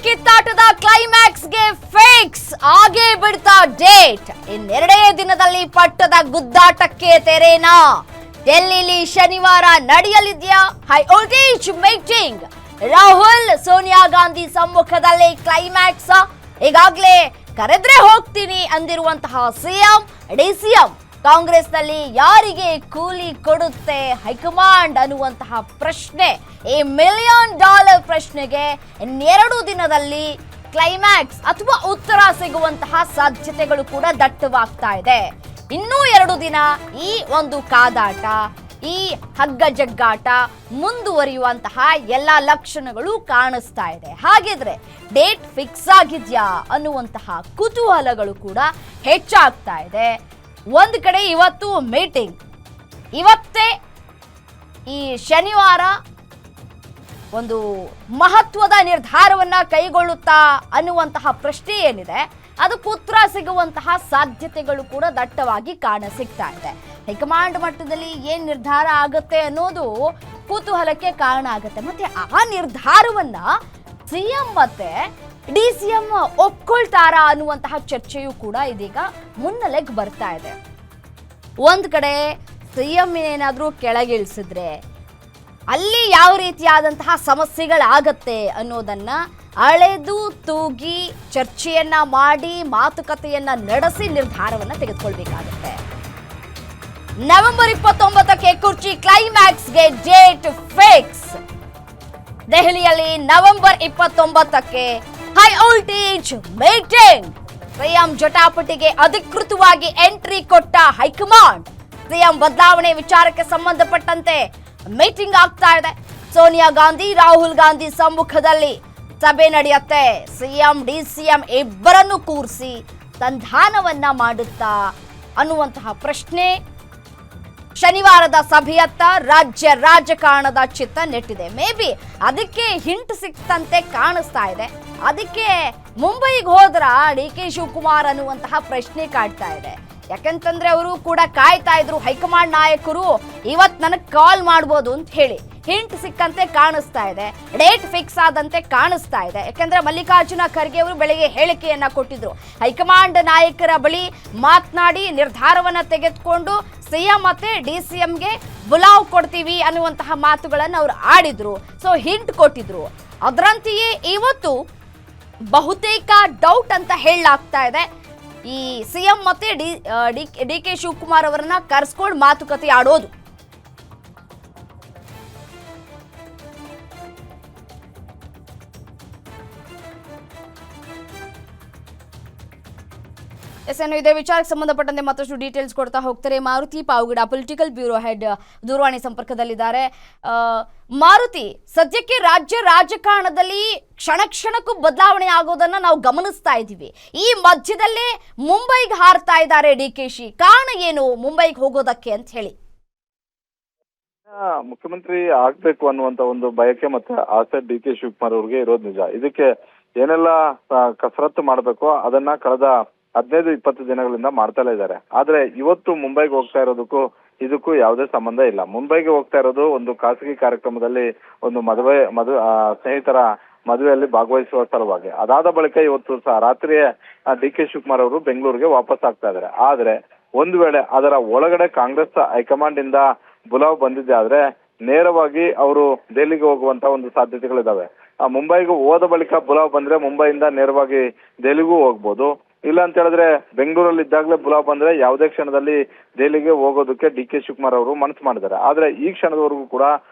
ಕಿತ್ತಾಟದ ಕ್ಲೈಮ್ಯಾಕ್ಸ್ಗೆ fix ಆಗೇ ಬಿಡ್ತಾ date. ಇನ್ನೆರಡೇ ದಿನದಲ್ಲಿ ಪಟ್ಟದ ಗುದ್ದಾಟಕ್ಕೆ ತೆರೆನಾ? ಡೆಲ್ಲಿಲಿ ಶನಿವಾರ ನಡೆಯಲಿದೆಯಾ high voltage meeting? Rahul Sonia Gandhi ಸಮ್ಮುಖದಲ್ಲಿ ಕ್ಲೈಮ್ಯಾಕ್ಸ್. ಈಗಾಗಲೇ ಕರೆದ್ರೆ ಹೋಗ್ತೀನಿ ಅಂದಿರುವಂತಹ ಸಿಎಂ ಡಿಸಿಎಂ ಕಾಂಗ್ರೆಸ್ನಲ್ಲಿ ಯಾರಿಗೆ ಕೂಲಿ ಕೊಡುತ್ತೆ ಹೈಕಮಾಂಡ್ ಅನ್ನುವಂತಹ ಪ್ರಶ್ನೆ, ಈ $1,000,000 ಪ್ರಶ್ನೆಗೆ ಇನ್ನೆರಡು ದಿನದಲ್ಲಿ ಕ್ಲೈಮ್ಯಾಕ್ಸ್ ಅಥವಾ ಉತ್ತರ ಸಿಗುವಂತಹ ಸಾಧ್ಯತೆಗಳು ಕೂಡ ದಟ್ಟವಾಗ್ತಾ ಇದೆ. ಇನ್ನೂ 2 ದಿನ ಈ ಒಂದು ಕಾದಾಟ, ಈ ಹಗ್ಗ ಜಗ್ಗಾಟ ಮುಂದುವರಿಯುವಂತಹ ಎಲ್ಲ ಲಕ್ಷಣಗಳು ಕಾಣಿಸ್ತಾ ಇದೆ. ಹಾಗಿದ್ರೆ ಡೇಟ್ ಫಿಕ್ಸ್ ಆಗಿದ್ಯಾ ಅನ್ನುವಂತಹ ಕುತೂಹಲಗಳು ಕೂಡ ಹೆಚ್ಚಾಗ್ತಾ ಇದೆ. ಒಂದು ಕಡೆ ಇವತ್ತು ಮೀಟಿಂಗ್, ಇವತ್ತೇ ಈ ಶನಿವಾರ ಒಂದು ಮಹತ್ವದ ನಿರ್ಧಾರವನ್ನ ಕೈಗೊಳ್ಳುತ್ತಾ ಅನ್ನುವಂತಹ ಪ್ರಶ್ನೆ ಏನಿದೆ ಅದಕ್ಕೆ ಉತ್ತರ ಸಿಗುವಂತಹ ಸಾಧ್ಯತೆಗಳು ಕೂಡ ದಟ್ಟವಾಗಿ ಕಾಣಸಿಗ್ತಾ ಇದೆ. ಹೈಕಮಾಂಡ್ ಮಟ್ಟದಲ್ಲಿ ಏನ್ ನಿರ್ಧಾರ ಆಗುತ್ತೆ ಅನ್ನೋದು ಕುತೂಹಲಕ್ಕೆ ಕಾರಣ ಆಗುತ್ತೆ. ಮತ್ತೆ ಆ ನಿರ್ಧಾರವನ್ನ ಸಿಎಂ ಮತ್ತೆ ಡಿಸಿಎಂ ಒಪ್ಕೊಳ್ತಾರಾ ಅನ್ನುವಂತಹ ಚರ್ಚೆಯೂ ಕೂಡ ಇದೀಗ ಮುನ್ನೆಲೆಗೆ ಬರ್ತಾ ಇದೆ. ಒಂದ್ ಕಡೆ ಸಿಎಂ ಏನಾದ್ರೂ ಕೆಳಗಿಳಿಸಿದ್ರೆ ಅಲ್ಲಿ ಯಾವ ರೀತಿಯಾದಂತಹ ಸಮಸ್ಯೆಗಳಾಗತ್ತೆ ಅನ್ನೋದನ್ನ ಅಳೆದು ತೂಗಿ ಚರ್ಚೆಯನ್ನ ಮಾಡಿ ಮಾತುಕತೆಯನ್ನ ನಡೆಸಿ ನಿರ್ಧಾರವನ್ನ ತೆಗೆದುಕೊಳ್ಬೇಕಾಗುತ್ತೆ. ನವೆಂಬರ್ 29ಕ್ಕೆ ಕುರ್ಚಿ ಕ್ಲೈಮ್ಯಾಕ್ಸ್ಗೆ ಡೇಟ್ ಫಿಕ್ಸ್. ದೆಹಲಿಯಲ್ಲಿ ನವೆಂಬರ್ 29ಕ್ಕೆ ಹೈ ವೋಲ್ಟೇಜ್ ಮೀಟಿಂಗ್. ಸಿಎಂ ಜಟಾಪಟಿಗೆ ಅಧಿಕೃತವಾಗಿ ಎಂಟ್ರಿ ಕೊಟ್ಟ ಹೈಕಮಾಂಡ್. ಸಿಎಂ ಬದಲಾವಣೆ ವಿಚಾರಕ್ಕೆ ಸಂಬಂಧಪಟ್ಟಂತೆ ಮೀಟಿಂಗ್ ಆಗ್ತಾ ಇದೆ. ಸೋನಿಯಾ ಗಾಂಧಿ ರಾಹುಲ್ ಗಾಂಧಿ ಸಮ್ಮುಖದಲ್ಲಿ ಸಭೆ ನಡೆಯುತ್ತೆ. ಸಿಎಂ ಡಿಸಿಎಂ ಇಬ್ಬರನ್ನು ಕೂರಿಸಿ ಸಂಧಾನವನ್ನ ಮಾಡುತ್ತಾ ಅನ್ನುವಂತಹ ಪ್ರಶ್ನೆ ಶನಿವಾರದ ಸಭೆಯತ್ತ ರಾಜ್ಯ ರಾಜಕಾರಣದ ಚಿತ್ತ ನೆಟ್ಟಿದೆ. ಮೇ ಬಿ ಅದಕ್ಕೆ ಹಿಂಟ್ ಸಿಕ್ತಂತೆ ಕಾಣಿಸ್ತಾ ಇದೆ. ಅದಕ್ಕೆ ಮುಂಬೈಗೆ ಹೋದ್ರ ಡಿ.ಕೆ. ಶಿವಕುಮಾರ್ ಅನ್ನುವಂತಹ ಪ್ರಶ್ನೆ ಕಾಡ್ತಾ ಇದೆ. ಯಾಕಂತಂದ್ರೆ ಅವರು ಕೂಡ ಕಾಯ್ತಾ ಇದ್ರು, ಹೈಕಮಾಂಡ್ ನಾಯಕರು ಇವತ್ತು ನನಗೆ ಕಾಲ್ ಮಾಡ್ಬೋದು ಅಂತ ಹೇಳಿ ಹಿಂಟ್ ಸಿಕ್ಕಂತೆ ಕಾಣಿಸ್ತಾ ಇದೆ. ಡೇಟ್ ಫಿಕ್ಸ್ ಆದಂತೆ ಕಾಣಿಸ್ತಾ ಇದೆ. ಯಾಕಂದ್ರೆ ಮಲ್ಲಿಕಾರ್ಜುನ ಖರ್ಗೆ ಅವರು ಬೆಳಗ್ಗೆ ಹೇಳಿಕೆಯನ್ನ ಕೊಟ್ಟಿದ್ರು. ಹೈಕಮಾಂಡ್ ನಾಯಕರ ಬಳಿ ಮಾತನಾಡಿ ನಿರ್ಧಾರವನ್ನ ತೆಗೆದುಕೊಂಡು ಸಿಎಂ ಮತ್ತೆ ಡಿಸಿಎಂಗೆ ಬುಲಾವ್ ಕೊಡ್ತೀವಿ ಅನ್ನುವಂತಹ ಮಾತುಗಳನ್ನು ಅವರು ಆಡಿದ್ರು. ಸೊ ಹಿಂಟ್ ಕೊಟ್ಟಿದ್ರು. ಅದರಂತೆಯೇ ಇವತ್ತು ಬಹುತೇಕ ಡೌಟ್ ಅಂತ ಹೇಳಲಾಗ್ತಾ ಇದೆ. ಈ ಸಿಎಂ ಮತ್ತೆ ಡಿ.ಕೆ. ಶಿವಕುಮಾರ್ ಅವರನ್ನ ಕರೆಸ್ಕೊಂಡು ಮಾತುಕತೆ ಆಡೋದು. ಇದೇ ವಿಚಾರಕ್ಕೆ ಸಂಬಂಧಪಟ್ಟಂತೆ ಮತ್ತಷ್ಟು ಡೀಟೇಲ್ಸ್ ಕೊಡ್ತಾ ಹೋಗ್ತಾರೆ Maruti Pavagada, political bureau head ದೂರವಾಣಿ ಸಂಪರ್ಕದಲ್ಲಿದ್ದಾರೆ. ಮಾರುತಿ, ಸದ್ಯಕ್ಕೆ ರಾಜ್ಯ ರಾಜಕಾರಣದಲ್ಲಿ ಕ್ಷಣ ಕ್ಷಣಕ್ಕೂ ಬದಲಾವಣೆ ಆಗೋದನ್ನ ನಾವು ಗಮನಿಸ್ತಾ ಇದ್ದೀವಿ. ಈ ಮಧ್ಯದಲ್ಲೇ ಮುಂಬೈಗೆ ಹಾರ್ತಾ ಇದ್ದಾರೆ ಡಿ.ಕೆ.ಶಿ. ಕಾರಣ ಏನು ಮುಂಬೈಗೆ ಹೋಗೋದಕ್ಕೆ ಅಂತ ಹೇಳಿ? ಮುಖ್ಯಮಂತ್ರಿ ಆಗ್ಬೇಕು ಅನ್ನುವಂತ ಒಂದು ಬಯಕೆ ಮತ್ತೆ ಆಸೆ ಡಿ.ಕೆ. ಶಿವಕುಮಾರ್ ಅವ್ರಿಗೆ ಇರೋದು ನಿಜ. ಇದಕ್ಕೆ ಏನೆಲ್ಲ ಕಸರತ್ತು ಮಾಡಬೇಕು ಅದನ್ನ ಕಳೆದ 15-20 ದಿನಗಳಿಂದ ಮಾಡ್ತಾನೆ ಇದ್ದಾರೆ. ಆದ್ರೆ ಇವತ್ತು ಮುಂಬೈಗೆ ಹೋಗ್ತಾ ಇರೋದಕ್ಕೂ ಇದಕ್ಕೂ ಯಾವುದೇ ಸಂಬಂಧ ಇಲ್ಲ. ಮುಂಬೈಗೆ ಹೋಗ್ತಾ ಇರೋದು ಒಂದು ಖಾಸಗಿ ಕಾರ್ಯಕ್ರಮದಲ್ಲಿ ಒಂದು ಸ್ನೇಹಿತರ ಮದುವೆಯಲ್ಲಿ ಭಾಗವಹಿಸುವ ಸಲುವಾಗಿ. ಅದಾದ ಬಳಿಕ ಇವತ್ತು ರಾತ್ರಿಯೇ ಡಿ.ಕೆ. ಶಿವಕುಮಾರ್ ಅವರು ಬೆಂಗಳೂರಿಗೆ ವಾಪಸ್ ಆಗ್ತಾ ಇದ್ದಾರೆ. ಆದ್ರೆ ಒಂದು ವೇಳೆ ಅದರ ಒಳಗಡೆ ಕಾಂಗ್ರೆಸ್ ಹೈಕಮಾಂಡ್ ಇಂದ ಬುಲಾವ್ ಬಂದಿದೆ ಆದ್ರೆ ನೇರವಾಗಿ ಅವರು ದೆಹಲಿಗೆ ಹೋಗುವಂತ ಒಂದು ಸಾಧ್ಯತೆಗಳಿದಾವೆ. ಮುಂಬೈಗೂ ಹೋದ ಬಳಿಕ ಬುಲಾವ್ ಬಂದ್ರೆ ಮುಂಬೈಯಿಂದ ನೇರವಾಗಿ ದೆಹಲಿಗೂ ಹೋಗ್ಬೋದು. ಇಲ್ಲ ಅಂತ ಹೇಳಿದ್ರೆ ಬೆಂಗಳೂರಲ್ಲಿ ಇದ್ದಾಗಲೇ ಬುಲಾವ್ ಬಂದ್ರೆ ಯಾವುದೇ ಕ್ಷಣದಲ್ಲಿ ದೆಹಲಿಗೆ ಹೋಗೋದಕ್ಕೆ ಡಿ.ಕೆ. ಶಿವಕುಮಾರ್ ಅವರು ಮನಸ್ಸು ಮಾಡಿದ್ದಾರೆ. ಆದ್ರೆ ಈ ಕ್ಷಣದವರೆಗೂ ಕೂಡ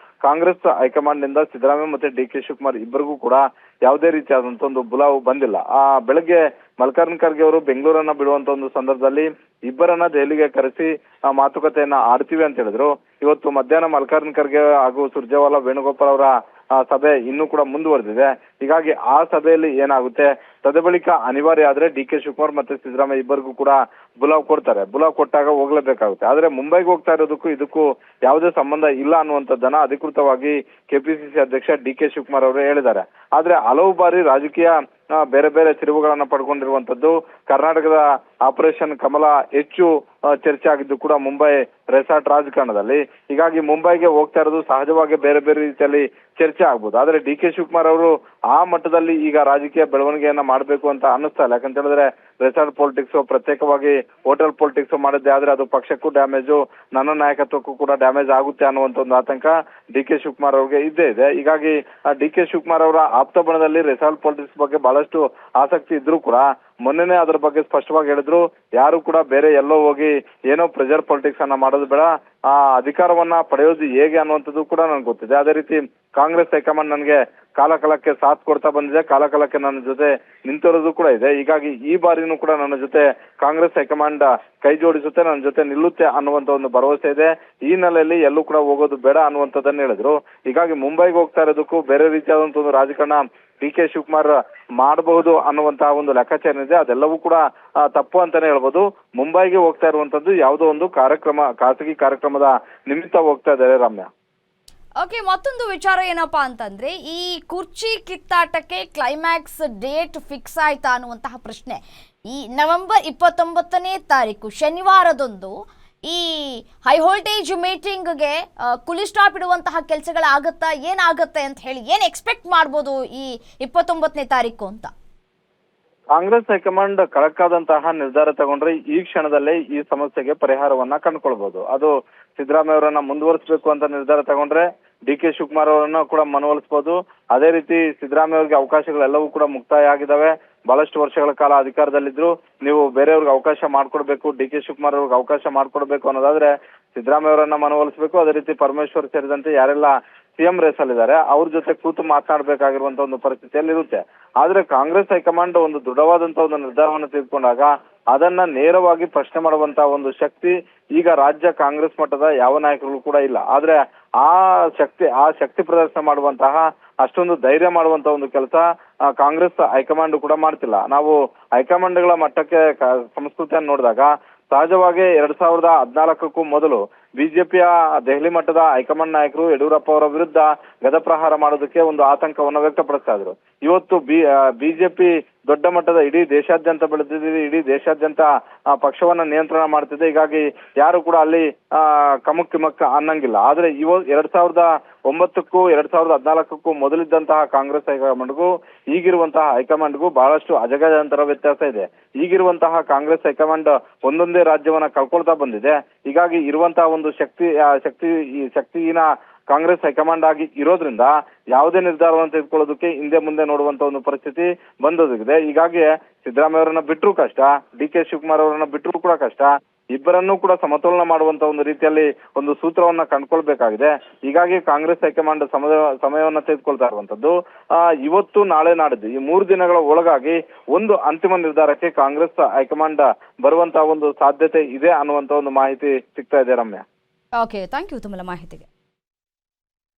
ಕಾಂಗ್ರೆಸ್ ಹೈಕಮಾಂಡ್ ನಿಂದ ಸಿದ್ದರಾಮಯ್ಯ ಮತ್ತೆ ಡಿ.ಕೆ. ಶಿವಕುಮಾರ್ ಇಬ್ಬರಿಗೂ ಕೂಡ ಯಾವುದೇ ರೀತಿಯಾದಂತ ಒಂದು ಬುಲಾವ್ ಬಂದಿಲ್ಲ. ಬೆಳಗ್ಗೆ ಮಲ್ಲಿಕಾರ್ಜುನ ಖರ್ಗೆ ಅವರು ಬೆಂಗಳೂರನ್ನ ಬಿಡುವಂತ ಒಂದು ಸಂದರ್ಭದಲ್ಲಿ ಇಬ್ಬರನ್ನ ದೆಹಲಿಗೆ ಕರೆಸಿ ಮಾತುಕತೆಯನ್ನ ಆಡ್ತೀವಿ ಅಂತ ಹೇಳಿದ್ರು. ಇವತ್ತು ಮಧ್ಯಾಹ್ನ ಮಲ್ಲಿಕಾರ್ಜುನ ಖರ್ಗೆ ಹಾಗೂ ಸುರ್ಜೇವಾಲಾ ವೇಣುಗೋಪಾಲ್ ಅವರ ಸಭೆ ಇನ್ನೂ ಕೂಡ ಮುಂದುವರೆದಿದೆ. ಹೀಗಾಗಿ ಆ ಸಭೆಯಲ್ಲಿ ಏನಾಗುತ್ತೆ, ತದಬಳಿಕ ಅನಿವಾರ್ಯ ಆದ್ರೆ ಡಿ.ಕೆ. ಶಿವಕುಮಾರ್ ಮತ್ತೆ ಸಿದ್ದರಾಮಯ್ಯ ಇಬ್ಬರಿಗೂ ಕೂಡ ಬುಲಾವ್ ಕೊಡ್ತಾರೆ. ಬುಲಾವ್ ಕೊಟ್ಟಾಗ ಹೋಗ್ಲೇಬೇಕಾಗುತ್ತೆ. ಆದ್ರೆ ಮುಂಬೈಗೆ ಹೋಗ್ತಾ ಇರೋದಕ್ಕೂ ಇದಕ್ಕೂ ಯಾವುದೇ ಸಂಬಂಧ ಇಲ್ಲ ಅನ್ನುವಂಥದ್ದನ್ನ ಅಧಿಕೃತವಾಗಿ ಕೆಪಿಸಿಸಿ ಅಧ್ಯಕ್ಷ ಡಿ.ಕೆ. ಶಿವಕುಮಾರ್ ಅವರು ಹೇಳಿದ್ದಾರೆ. ಆದ್ರೆ ಹಲವು ಬಾರಿ ರಾಜಕೀಯ ಬೇರೆ ಬೇರೆ ತಿರುವುಗಳನ್ನ ಪಡ್ಕೊಂಡಿರುವಂತದ್ದು ಕರ್ನಾಟಕದ ಆಪರೇಷನ್ ಕಮಲ ಹೆಚ್ಚು ಚರ್ಚೆ ಆಗಿದ್ದು ಕೂಡ ಮುಂಬೈ ರೆಸಾರ್ಟ್ ರಾಜಕಾರಣದಲ್ಲಿ. ಹೀಗಾಗಿ ಮುಂಬೈಗೆ ಹೋಗ್ತಾ ಇರೋದು ಸಹಜವಾಗಿ ಬೇರೆ ಬೇರೆ ರೀತಿಯಲ್ಲಿ ಚರ್ಚೆ ಆಗ್ಬೋದು. ಆದ್ರೆ ಡಿ ಕೆ ಶಿವಕುಮಾರ್ ಅವರು ಆ ಮಟ್ಟದಲ್ಲಿ ಈಗ ರಾಜಕೀಯ ಬೆಳವಣಿಗೆಯನ್ನ ಮಾಡಬೇಕು ಅಂತ ಅನ್ನಿಸ್ತಾ ಇಲ್ಲ. ಯಾಕಂತ ಹೇಳಿದ್ರೆ ರೆಸಾರ್ಟ್ ಪಾಲಿಟಿಕ್ಸ್, ಪ್ರತ್ಯೇಕವಾಗಿ ಹೋಟೆಲ್ ಪಾಲಿಟಿಕ್ಸ್ ಮಾಡಿದ್ದೆ ಆದ್ರೆ ಅದು ಪಕ್ಷಕ್ಕೂ ಡ್ಯಾಮೇಜು, ನನ್ನ ನಾಯಕತ್ವಕ್ಕೂ ಕೂಡ ಡ್ಯಾಮೇಜ್ ಆಗುತ್ತೆ ಅನ್ನುವಂತ ಒಂದು ಆತಂಕ ಡಿ ಕೆ ಶಿವಕುಮಾರ್ ಅವ್ರಿಗೆ ಇದ್ದೇ ಇದೆ. ಹೀಗಾಗಿ ಡಿ ಕೆ ಶಿವಕುಮಾರ್ ಅವರ ಆಪ್ತ ಬಣದಲ್ಲಿ ರೆಸಾರ್ಟ್ ಪಾಲಿಟಿಕ್ಸ್ ಬಗ್ಗೆ ಬಹಳಷ್ಟು ಆಸಕ್ತಿ ಇದ್ರೂ ಕೂಡ ಮೊನ್ನೆನೇ ಅದರ ಬಗ್ಗೆ ಸ್ಪಷ್ಟವಾಗಿ ಹೇಳಿದ್ರು, ಯಾರು ಕೂಡ ಬೇರೆ ಎಲ್ಲೋ ಹೋಗಿ ಏನೋ ಪ್ರೆಷರ್ ಪಾಲಿಟಿಕ್ಸ್ ಅನ್ನ ಮಾಡೋದು ಬೇಡ, ಆ ಅಧಿಕಾರವನ್ನ ಪಡೆಯೋದು ಹೇಗೆ ಅನ್ನುವಂಥದ್ದು ಕೂಡ ನನ್ಗೆ ಗೊತ್ತಿದೆ. ಅದೇ ರೀತಿ ಕಾಂಗ್ರೆಸ್ ಹೈಕಮಾಂಡ್ ನನಗೆ ಕಾಲಕಾಲಕ್ಕೆ ಸಾಥ್ ಕೊಡ್ತಾ ಬಂದಿದೆ, ಕಾಲಕಾಲಕ್ಕೆ ನನ್ನ ಜೊತೆ ನಿಂತಿರೋದು ಕೂಡ ಇದೆ. ಹೀಗಾಗಿ ಈ ಬಾರಿನೂ ಕೂಡ ನನ್ನ ಜೊತೆ ಕಾಂಗ್ರೆಸ್ ಹೈಕಮಾಂಡ್ ಕೈ ಜೋಡಿಸುತ್ತೆ, ನನ್ನ ಜೊತೆ ನಿಲ್ಲುತ್ತೆ ಅನ್ನುವಂತ ಒಂದು ಭರವಸೆ ಇದೆ. ಈ ನೆಲೆಯಲ್ಲಿ ಎಲ್ಲೂ ಕೂಡ ಹೋಗೋದು ಬೇಡ ಅನ್ನುವಂಥದ್ದನ್ನ ಹೇಳಿದ್ರು. ಹೀಗಾಗಿ ಮುಂಬೈಗೆ ಹೋಗ್ತಾ ಇರೋದಕ್ಕೂ ಬೇರೆ ರೀತಿಯಾದಂತ ಒಂದು ರಾಜಕಾರಣ ಡಿ ಕೆ ಶಿವಕುಮಾರ್ ಮಾಡಬಹುದು ಅನ್ನುವಂತಹ ಒಂದು ಲೆಕ್ಕಾಚಾರ ಇದೆ. ಅದೆಲ್ಲವೂ ಕೂಡ ತಪ್ಪು ಅಂತಾನೆ ಹೇಳ್ಬೋದು. ಮುಂಬೈಗೆ ಹೋಗ್ತಾ ಇರುವಂತದ್ದು ಯಾವುದೋ ಒಂದು ಕಾರ್ಯಕ್ರಮ, ಖಾಸಗಿ ಕಾರ್ಯಕ್ರಮದ ನಿಮಿತ್ತ ಹೋಗ್ತಾ ಇದ್ದಾರೆ ರಮ್ಯಾ. ಓಕೆ, ಮತ್ತೊಂದು ವಿಚಾರ ಏನಪ್ಪಾ ಅಂತಂದ್ರೆ, ಈ ಕುರ್ಚಿ ಕಿತ್ತಾಟಕ್ಕೆ ಕ್ಲೈಮ್ಯಾಕ್ಸ್ ಡೇಟ್ ಫಿಕ್ಸ್ ಆಯ್ತಾ ಅನ್ನುವಂತಹ ಪ್ರಶ್ನೆ. ಈ ನವೆಂಬರ್ 29ನೇ ತಾರೀಕು ಶನಿವಾರದಂದು ಈ ಹೈ ವೋಲ್ಟೇಜ್ ಮೀಟಿಂಗ್ಗೆ ಕುಲಿ ಸ್ಟಾಪ್ ಇಡುವಂತಹ ಕೆಲಸಗಳಾಗತ್ತಾ, ಏನಾಗತ್ತೆ ಅಂತ ಹೇಳಿ ಏನು ಎಕ್ಸ್ಪೆಕ್ಟ್ ಮಾಡ್ಬೋದು ಈ 29ನೇ ತಾರೀಕು ಅಂತ? ಕಾಂಗ್ರೆಸ್ ಹೈಕಮಾಂಡ್ ಕಳಕಾದಂತಹ ನಿರ್ಧಾರ ತಗೊಂಡ್ರೆ ಈ ಕ್ಷಣದಲ್ಲೇ ಈ ಸಮಸ್ಯೆಗೆ ಪರಿಹಾರವನ್ನ ಕಂಡುಕೊಳ್ಬಹುದು. ಅದು ಸಿದ್ದರಾಮಯ್ಯ ಅವರನ್ನ ಮುಂದುವರಿಸಬೇಕು ಅಂತ ನಿರ್ಧಾರ ತಗೊಂಡ್ರೆ ಡಿ ಕೆ ಶಿವಕುಮಾರ್ ಅವರನ್ನ ಕೂಡ ಮನವೊಲಿಸಬಹುದು. ಅದೇ ರೀತಿ ಸಿದ್ದರಾಮಯ್ಯ ಅವರಿಗೆ ಅವಕಾಶಗಳೆಲ್ಲವೂ ಕೂಡ ಮುಕ್ತಾಯ ಆಗಿದಾವೆ. ಬಹಳಷ್ಟು ವರ್ಷಗಳ ಕಾಲ ಅಧಿಕಾರದಲ್ಲಿದ್ರು, ನೀವು ಬೇರೆಯವ್ರಿಗೆ ಅವಕಾಶ ಮಾಡ್ಕೊಡ್ಬೇಕು, ಡಿ ಕೆ ಶಿವಕುಮಾರ್ ಅವ್ರಿಗೆ ಅವಕಾಶ ಮಾಡ್ಕೊಡ್ಬೇಕು ಅನ್ನೋದಾದ್ರೆ ಸಿದ್ದರಾಮಯ್ಯ ಅವರನ್ನ ಮನವೊಲಿಸಬೇಕು. ಅದೇ ರೀತಿ ಪರಮೇಶ್ವರ್ ಸೇರಿದಂತೆ ಯಾರೆಲ್ಲ ಸಿಎಂ ರೇಸ್ ಅಲ್ಲಿದ್ದಾರೆ ಅವ್ರ ಜೊತೆ ಕೂತು ಮಾತನಾಡಬೇಕಾಗಿರುವಂತ ಒಂದು ಪರಿಸ್ಥಿತಿಯಲ್ಲಿ ಇರುತ್ತೆ. ಆದ್ರೆ ಕಾಂಗ್ರೆಸ್ ಹೈಕಮಾಂಡ್ ಒಂದು ದೃಢವಾದಂತ ಒಂದು ನಿರ್ಧಾರವನ್ನು ತೆಗೆದುಕೊಂಡಾಗ ಅದನ್ನ ನೇರವಾಗಿ ಪ್ರಶ್ನೆ ಮಾಡುವಂತ ಒಂದು ಶಕ್ತಿ ಈಗ ರಾಜ್ಯ ಕಾಂಗ್ರೆಸ್ ಮಟ್ಟದ ಯಾವ ನಾಯಕರು ಕೂಡ ಇಲ್ಲ. ಆದ್ರೆ ಆ ಶಕ್ತಿ ಪ್ರದರ್ಶನ ಮಾಡುವಂತಹ ಅಷ್ಟೊಂದು ಧೈರ್ಯ ಮಾಡುವಂತ ಒಂದು ಕೆಲಸ ಕಾಂಗ್ರೆಸ್ ಹೈಕಮಾಂಡ್ ಕೂಡ ಮಾಡ್ತಿಲ್ಲ. ನಾವು ಹೈಕಮಾಂಡ್ಗಳ ಮಟ್ಟಕ್ಕೆ ಸಂಸ್ಕೃತಿಯನ್ನು ನೋಡಿದಾಗ ಸಹಜವಾಗಿ 2014ಕ್ಕೂ ಮೊದಲು ಬಿಜೆಪಿಯ ದೆಹಲಿ ಮಟ್ಟದ ಹೈಕಮಾಂಡ್ ನಾಯಕರು ಯಡಿಯೂರಪ್ಪ ಅವರ ವಿರುದ್ಧ ಗದಪ್ರಹಾರ ಮಾಡೋದಕ್ಕೆ ಒಂದು ಆತಂಕವನ್ನು ವ್ಯಕ್ತಪಡಿಸ್ತಾ ಇದ್ರು. ಇವತ್ತು ಬಿಜೆಪಿ ದೊಡ್ಡ ಮಟ್ಟದ ಇಡೀ ದೇಶಾದ್ಯಂತ ಬೆಳೆದಿದೆ, ಇಡೀ ದೇಶಾದ್ಯಂತ ಪಕ್ಷವನ್ನ ನಿಯಂತ್ರಣ ಮಾಡ್ತಿದೆ. ಹೀಗಾಗಿ ಯಾರು ಕೂಡ ಅಲ್ಲಿ ಕಮಕ್ ಕಿಮಕ್ ಅನ್ನಂಗಿಲ್ಲ. ಆದ್ರೆ 2009ಕ್ಕೂ 2014ಕ್ಕೂ ಮೊದಲಿದ್ದಂತಹ ಕಾಂಗ್ರೆಸ್ ಹೈಕಮಾಂಡ್ಗೂ ಈಗಿರುವಂತಹ ಹೈಕಮಾಂಡ್ಗೂ ಬಹಳಷ್ಟು ಅಜಗಜಾಂತರ ವ್ಯತ್ಯಾಸ ಇದೆ. ಈಗಿರುವಂತಹ ಕಾಂಗ್ರೆಸ್ ಹೈಕಮಾಂಡ್ ಒಂದೊಂದೇ ರಾಜ್ಯವನ್ನ ಕಳ್ಕೊಳ್ತಾ ಬಂದಿದೆ. ಹೀಗಾಗಿ ಇರುವಂತಹ ಒಂದು ಶಕ್ತಿಹೀನ ಕಾಂಗ್ರೆಸ್ ಹೈಕಮಾಂಡ್ ಆಗಿ ಇರೋದ್ರಿಂದ ಯಾವುದೇ ನಿರ್ಧಾರವನ್ನು ತೆಗೆದುಕೊಳ್ಳೋದಕ್ಕೆ ಹಿಂದೆ ಮುಂದೆ ನೋಡುವಂತ ಒಂದು ಪರಿಸ್ಥಿತಿ ಬಂದೊದಗಿದೆ. ಹೀಗಾಗಿ ಸಿದ್ದರಾಮಯ್ಯ ಅವರನ್ನ ಬಿಟ್ಟರು ಕಷ್ಟ, ಡಿ ಕೆ ಶಿವಕುಮಾರ್ ಅವರನ್ನ ಬಿಟ್ಟರು ಕೂಡ ಕಷ್ಟ. ಇಬ್ಬರನ್ನೂ ಕೂಡ ಸಮತೋಲನ ಮಾಡುವಂತ ಒಂದು ರೀತಿಯಲ್ಲಿ ಒಂದು ಸೂತ್ರವನ್ನ ಕಂಡುಕೊಳ್ಬೇಕಾಗಿದೆ. ಹೀಗಾಗಿ ಕಾಂಗ್ರೆಸ್ ಹೈಕಮಾಂಡ್ ಸಮಯವನ್ನ ತೆಗೆದುಕೊಳ್ತಾ ಇರುವಂತದ್ದು. ಇವತ್ತು ನಾಳೆ ನಾಡಿದ್ದು ಈ 3 ದಿನಗಳ ಒಳಗಾಗಿ ಒಂದು ಅಂತಿಮ ನಿರ್ಧಾರಕ್ಕೆ ಕಾಂಗ್ರೆಸ್ ಹೈಕಮಾಂಡ್ ಬರುವಂತಹ ಒಂದು ಸಾಧ್ಯತೆ ಇದೆ ಅನ್ನುವಂತ ಒಂದು ಮಾಹಿತಿ ಸಿಗ್ತಾ ಇದೆ ರಮ್ಯಾ. ಓಕೆ, ಥ್ಯಾಂಕ್ ಯು ತಮ್ಮ ಮಾಹಿತಿಗೆ.